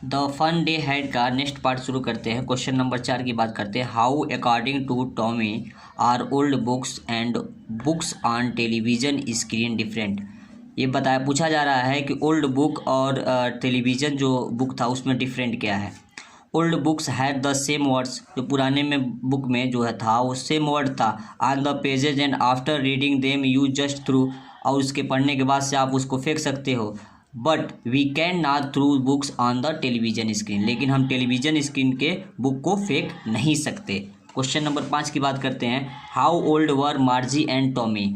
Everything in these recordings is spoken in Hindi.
द फन डे हैड का नेक्स्ट पार्ट शुरू करते हैं। क्वेश्चन नंबर 4 की बात करते हैं। How according to Tommy are old books and books on television screen different. ये बताया पूछा जा रहा है कि ओल्ड बुक और टेलीविज़न जो बुक था उसमें डिफरेंट क्या है। Old books had the same words, जो पुराने में बुक में जो है था वो सेम वर्ड था on the pages and after reading them you just throw, और उसके पढ़ने के बाद से आप उसको फेंक सकते हो। But we can not throw books on the television screen, लेकिन हम टेलीविजन स्क्रीन के बुक को फेंक नहीं सकते। क्वेश्चन नंबर 5 की बात करते हैं। How old were मार्जी and Tommy.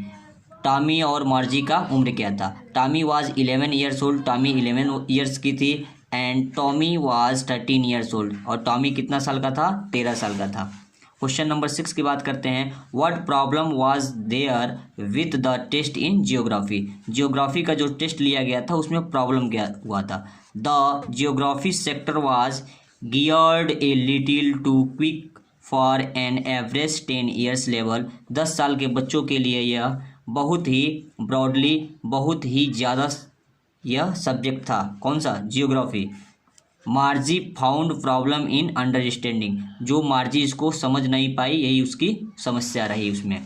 Tommy और मार्जी का उम्र क्या था। Tommy was 11 years old, Tommy 11 years की थी। And Tommy was 13 years old, और टॉमी कितना साल का था, 13 साल का था। क्वेश्चन नंबर 6 की बात करते हैं। What problem was there with the test in geography. Geography का जो टेस्ट लिया गया था उसमें प्रॉब्लम क्या हुआ था। The geography sector was geared a little too quick for an average 10 years level. 10 साल के बच्चों के लिए यह बहुत ही ब्रॉडली, बहुत ही ज़्यादा यह सब्जेक्ट था। कौन सा, geography. मार्जी found problem in understanding, जो मार्जी इसको समझ नहीं पाई, यही उसकी समस्या रही उसमें।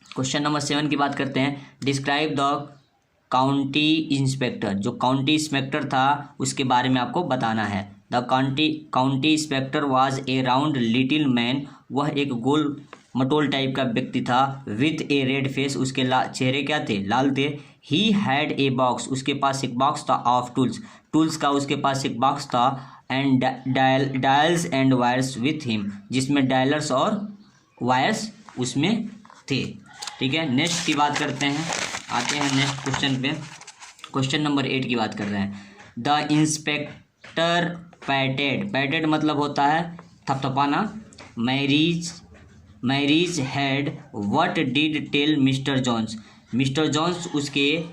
क्वेश्चन नंबर 7 की बात करते हैं। Describe the county inspector. जो काउंटी इंस्पेक्टर था उसके बारे में आपको बताना है। The county inspector was A round little man. वह एक गोल मटोल टाइप का व्यक्ति था। विथ ए रेड फेस, उसके चेहरे क्या थे, लाल थे। ही हैड ए बॉक्स, उसके पास एक बॉक्स था। ऑफ टूल्स का उसके पास एक बॉक्स था। And dials and wires with him, जिसमें डायलर्स और वायर्स उसमें थे। ठीक है, नेक्स्ट की बात करते हैं, आते हैं नेक्स्ट क्वेश्चन पे। क्वेश्चन नंबर 8 की बात कर रहे हैं। द इंस्पेक्टर पैटेड मतलब होता है थपथपाना। Marie's head what did tell Mr Jones. Mr Jones उसके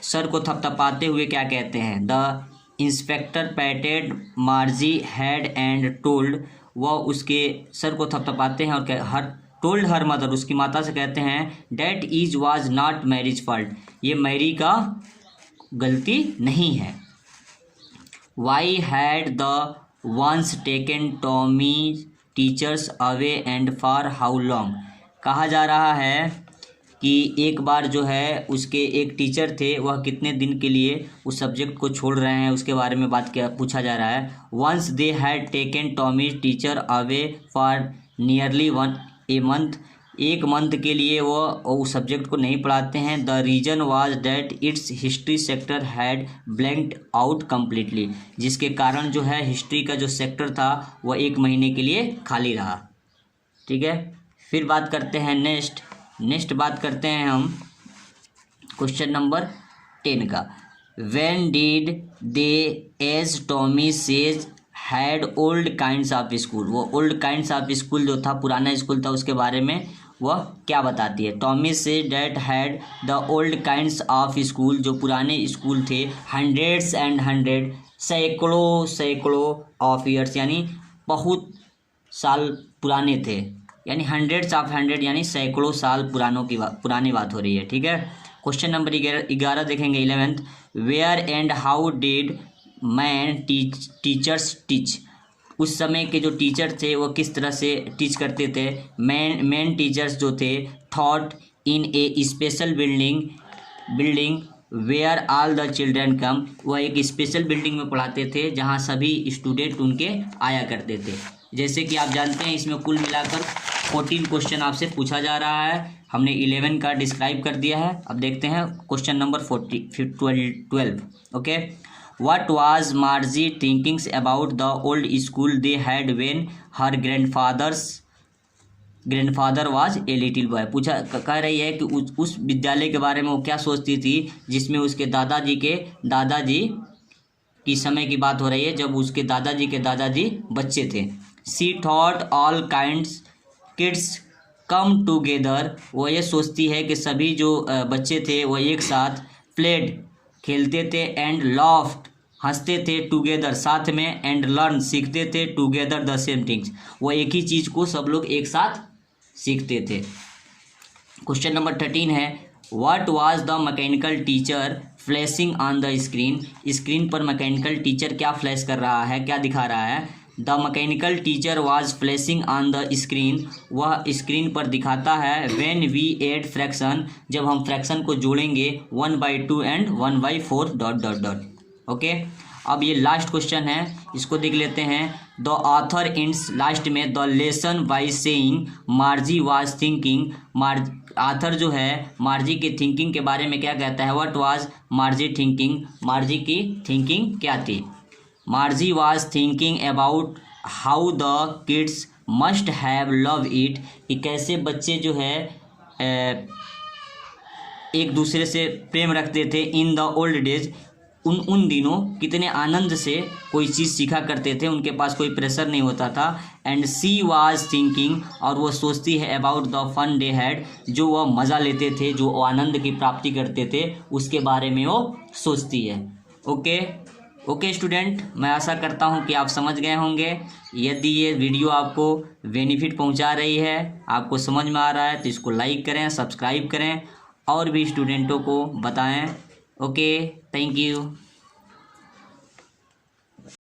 सर को थपथपाते हुए क्या कहते हैं। The inspector patted Margie head and told, वह उसके सर को थपथपाते हैं और टोल्ड हर मदर, उसकी माता से कहते हैं that is was not Mary's fault, ये मैरी का गलती नहीं है। Why had the once taken Tommy teachers away and for how long. कहा जा रहा है कि एक बार जो है उसके एक टीचर थे, वह कितने दिन के लिए उस सब्जेक्ट को छोड़ रहे हैं, उसके बारे में पूछा जा रहा है। Once they had taken Tommy teacher away for nearly a month, एक मंथ के लिए वो उस सब्जेक्ट को नहीं पढ़ाते हैं। The reason was that its history sector had blanked out completely, जिसके कारण जो है हिस्ट्री का जो सेक्टर था वह 1 महीने के लिए खाली रहा। ठीक है, फिर बात करते हैं नेक्स्ट बात करते हैं हम क्वेश्चन नंबर 10 का। When did they as Tommy says had old kinds of school. वो ओल्ड काइंड्स ऑफ स्कूल जो था, पुराना स्कूल था, उसके बारे में वह क्या बताती है। Tommy say that had the old kinds of school, जो पुराने स्कूल थे, हंड्रेड्स एंड हंड्रेड, सैकड़ों ऑफ ईयर्स, यानी बहुत साल पुराने थे, यानी हंड्रेड्स ऑफ हंड्रेड यानी सैकड़ों साल पुरानी बात हो रही है। ठीक है, क्वेश्चन नंबर 11 देखेंगे 11th। Where and how did man teachers teach. उस समय के जो टीचर थे वो किस तरह से टीच करते थे। मैन टीचर्स जो थे thought in a special building where all the children come, वह एक स्पेशल बिल्डिंग में पढ़ाते थे जहाँ सभी स्टूडेंट उनके आया करते थे। जैसे कि आप जानते हैं इसमें कुल मिलाकर 14 क्वेश्चन आपसे पूछा जा रहा है। हमने 11 का डिस्क्राइब कर दिया है। अब देखते हैं question number 12। Okay, what was मार्जी thinkings about the old school they had when her grandfather was a little boy. कह रही है कि उस विद्यालय के बारे में वो क्या सोचती थी जिसमें उसके दादाजी की समय की बात हो रही है, जब उसके दादाजी के दादाजी बच्चे थे। She thought all kinds kids come together, वो ये सोचती है कि सभी जो बच्चे थे वो एक साथ प्लेड खेलते थे, एंड लॉफ्ट हंसते थे, टुगेदर साथ में, एंड लर्न सीखते थे, टुगेदर द सेम थिंग्स, वो एक ही चीज़ को सब लोग एक साथ सीखते थे। क्वेश्चन नंबर 13 है। What was the mechanical teacher flashing on the screen, screen पर मैकेनिकल टीचर क्या फ्लैश कर रहा है, क्या दिखा रहा है। The mechanical teacher was flashing on the screen, वह स्क्रीन पर दिखाता है। व्हेन वी एड फ्रैक्शन, जब हम फ्रैक्शन को जोड़ेंगे 1/2 and 1/4 dot dot dot. Okay, अब ये लास्ट क्वेश्चन है, इसको देख लेते हैं। द ऑथर इंड्स, लास्ट में, the lesson by saying Margie was thinking, author जो है मार्जी की थिंकिंग के बारे में क्या कहता है। व्हाट वाज मार्जी थिंकिंग, मार्जी की थिंकिंग क्या थी। मार्जी was thinking about how the kids must have love it, कि कैसे बच्चे जो है एक दूसरे से प्रेम रखते थे। इन द ओल्ड डेज, उन दिनों कितने आनंद से कोई चीज़ सीखा करते थे, उनके पास कोई प्रेशर नहीं होता था। एंड सी वाज थिंकिंग, और वो सोचती है about the fun they had, जो वह मज़ा लेते थे, जो आनंद की प्राप्ति करते थे, उसके बारे में वो सोचती है। ओके स्टूडेंट, मैं आशा करता हूँ कि आप समझ गए होंगे। यदि ये वीडियो आपको बेनिफिट पहुँचा रही है, आपको समझ में आ रहा है, तो इसको लाइक करें, सब्सक्राइब करें और भी स्टूडेंटों को बताएं। Okay, thank you.